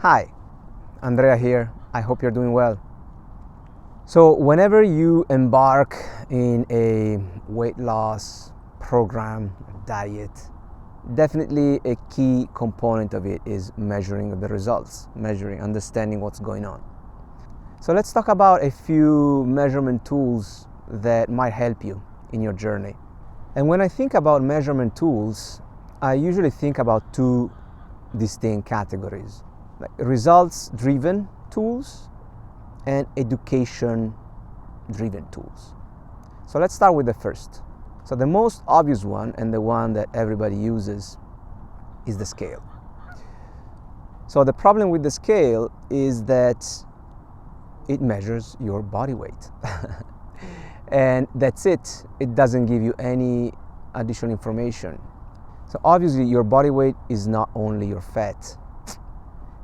Hi, Andrea here. I hope you're doing well. So, whenever you embark in a weight loss program, diet, definitely a key component of it is measuring the results, understanding what's going on. So, let's talk about a few measurement tools that might help you in your journey. And when I think about measurement tools, I usually think about two distinct categories, like results-driven tools and education-driven tools. So let's start with the first. So the most obvious one, and the one that everybody uses, is the scale. So the problem with the scale is that it measures your body weight. And that's it. It doesn't give you any additional information. So obviously your body weight is not only your fat,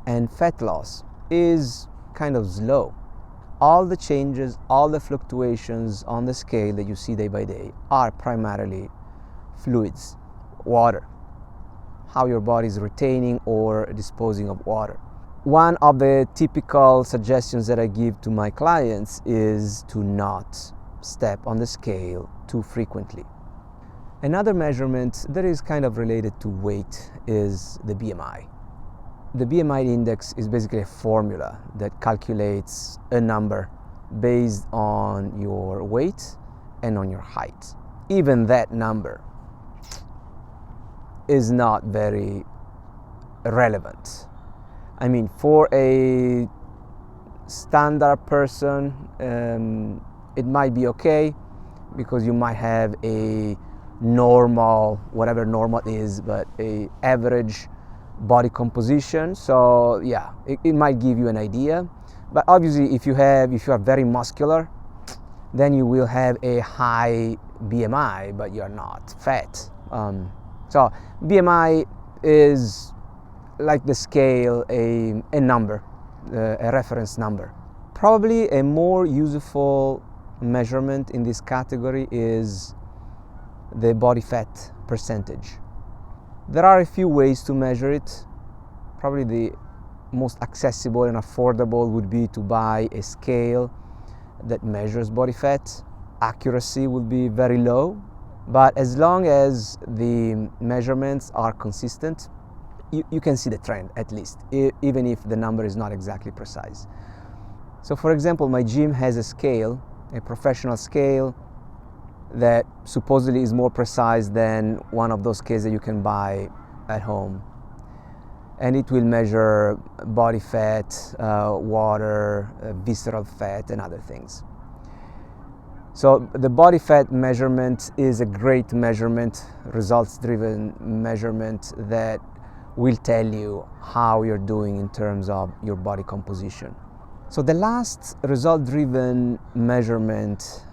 and fat loss is kind of slow. All the changes, all the fluctuations on the scale that you see day by day are primarily fluids, water, how your body is retaining or disposing of water. One of the typical suggestions that I give to my clients is to not step on the scale too frequently. Another measurement that is kind of related to weight is the BMI. The BMI index is basically a formula that calculates a number based on your weight and on your height. Even that number is not very relevant. I mean, for a standard person, it might be okay because you might have a normal, whatever normal is, but a average body composition. So yeah, it might give you an idea. But obviously if you are very muscular, then you will have a high BMI, but you're not fat. So BMI is like the scale, a number, a reference number. Probably a more useful measurement in this category is the body fat percentage. There are a few ways to measure it. Probably the most accessible and affordable would be to buy a scale that measures body fat. Accuracy would be very low, but as long as the measurements are consistent, you can see the trend at least, even if the number is not exactly precise. So for example, my gym has a scale, a professional scale, that supposedly is more precise than one of those scales that you can buy at home. And it will measure body fat, water, visceral fat, and other things. So the body fat measurement is a great measurement, results-driven measurement that will tell you how you're doing in terms of your body composition. So the last result-driven measurement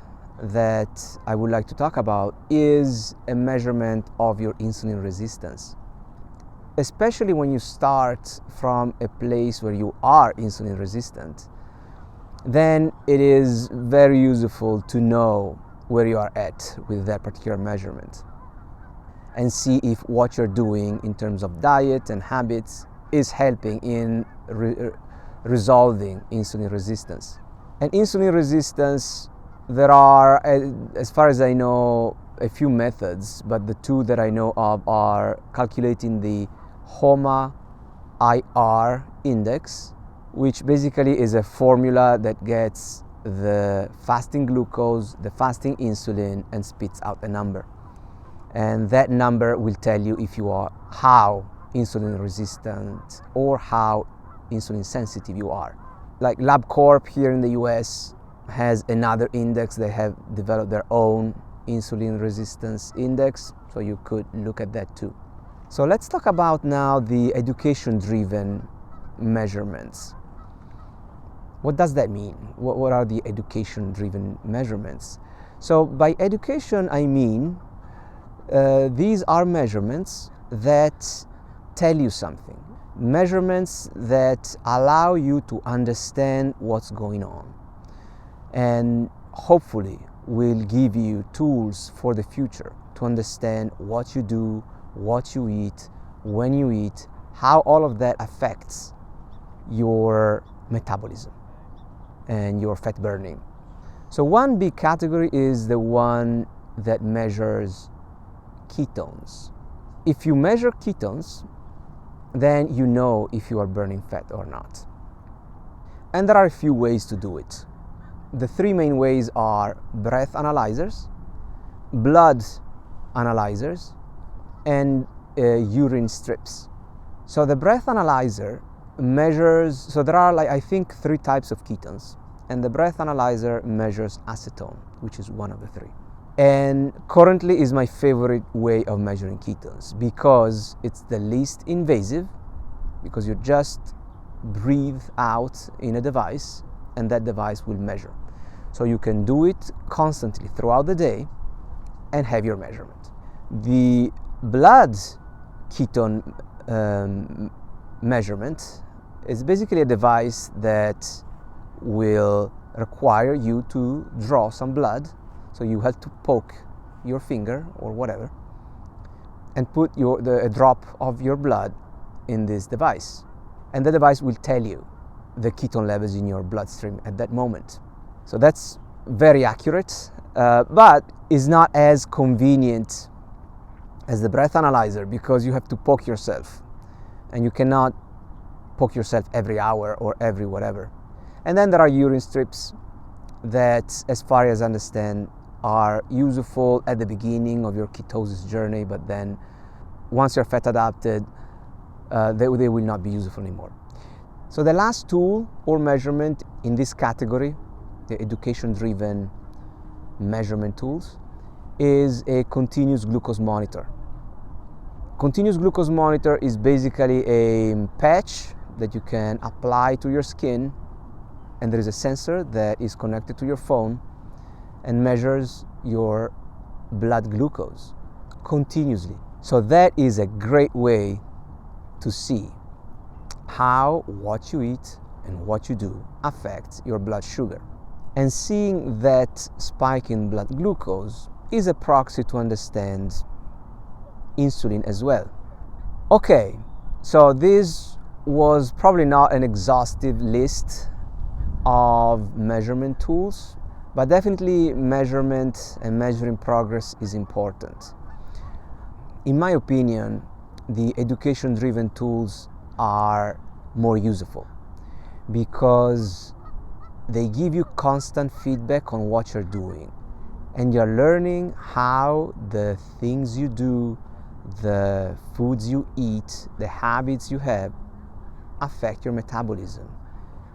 that I would like to talk about is a measurement of your insulin resistance. Especially when you start from a place where you are insulin resistant, then it is very useful to know where you are at with that particular measurement and see if what you're doing in terms of diet and habits is helping in resolving insulin resistance. And insulin resistance, there are, as far as I know, a few methods, but the two that I know of are calculating the HOMA-IR index, which basically is a formula that gets the fasting glucose, the fasting insulin, and spits out a number. And that number will tell you if you are how insulin resistant or how insulin sensitive you are. Like LabCorp here in the US has another index. They have developed their own insulin resistance index, so you could look at that too. So let's talk about now the education-driven measurements. What does that mean? What are the education-driven measurements? So by education, I mean these are measurements that tell you something. Measurements that allow you to understand what's going on, and hopefully will give you tools for the future to understand what you do, what you eat, when you eat, how all of that affects your metabolism and your fat burning. So one big category is the one that measures ketones. If you measure ketones, then you know if you are burning fat or not. And there are a few ways to do it. The three main ways are breath analyzers, blood analyzers, and urine strips. So the breath analyzer measures, so there are I think 3 types of ketones, and the breath analyzer measures acetone, which is one of the 3. And currently is my favorite way of measuring ketones because it's the least invasive, because you just breathe out in a device and that device will measure. So you can do it constantly throughout the day and have your measurement. The blood ketone measurement is basically a device that will require you to draw some blood. So you have to poke your finger or whatever and put a drop of your blood in this device. And the device will tell you the ketone levels in your bloodstream at that moment. So that's very accurate, but is not as convenient as the breath analyzer because you have to poke yourself. And you cannot poke yourself every hour or every whatever. And then there are urine strips that, as far as I understand, are useful at the beginning of your ketosis journey, but then once you're fat adapted, they will not be useful anymore. So the last tool or measurement in this category, the education-driven measurement tools, is a continuous glucose monitor. Continuous glucose monitor is basically a patch that you can apply to your skin, and there is a sensor that is connected to your phone and measures your blood glucose continuously. So that is a great way to see how what you eat and what you do affects your blood sugar. And seeing that spike in blood glucose is a proxy to understand insulin as well. Okay, so this was probably not an exhaustive list of measurement tools, but definitely measurement and measuring progress is important. In my opinion, the education-driven tools are more useful because they give you constant feedback on what you're doing, and you're learning how the things you do, the foods you eat, the habits you have affect your metabolism.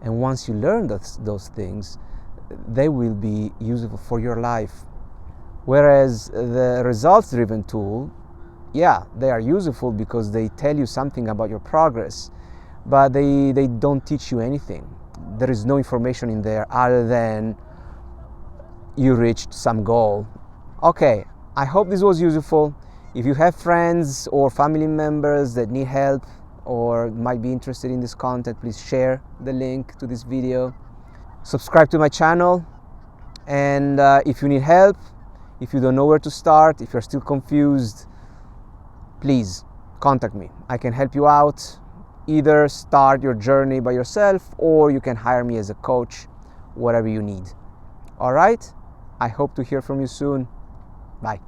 And once you learn those things, they will be useful for your life. Whereas the results-driven tool, yeah, they are useful because they tell you something about your progress, but they don't teach you anything. There is no information in there other than you reached some goal. Okay, I hope this was useful. If you have friends or family members that need help or might be interested in this content, please share the link to this video. Subscribe to my channel, and if you need help, if you don't know where to start, if you're still confused, please contact me. I can help you out. Either start your journey by yourself or you can hire me as a coach, whatever you need. All right? I hope to hear from you soon. Bye.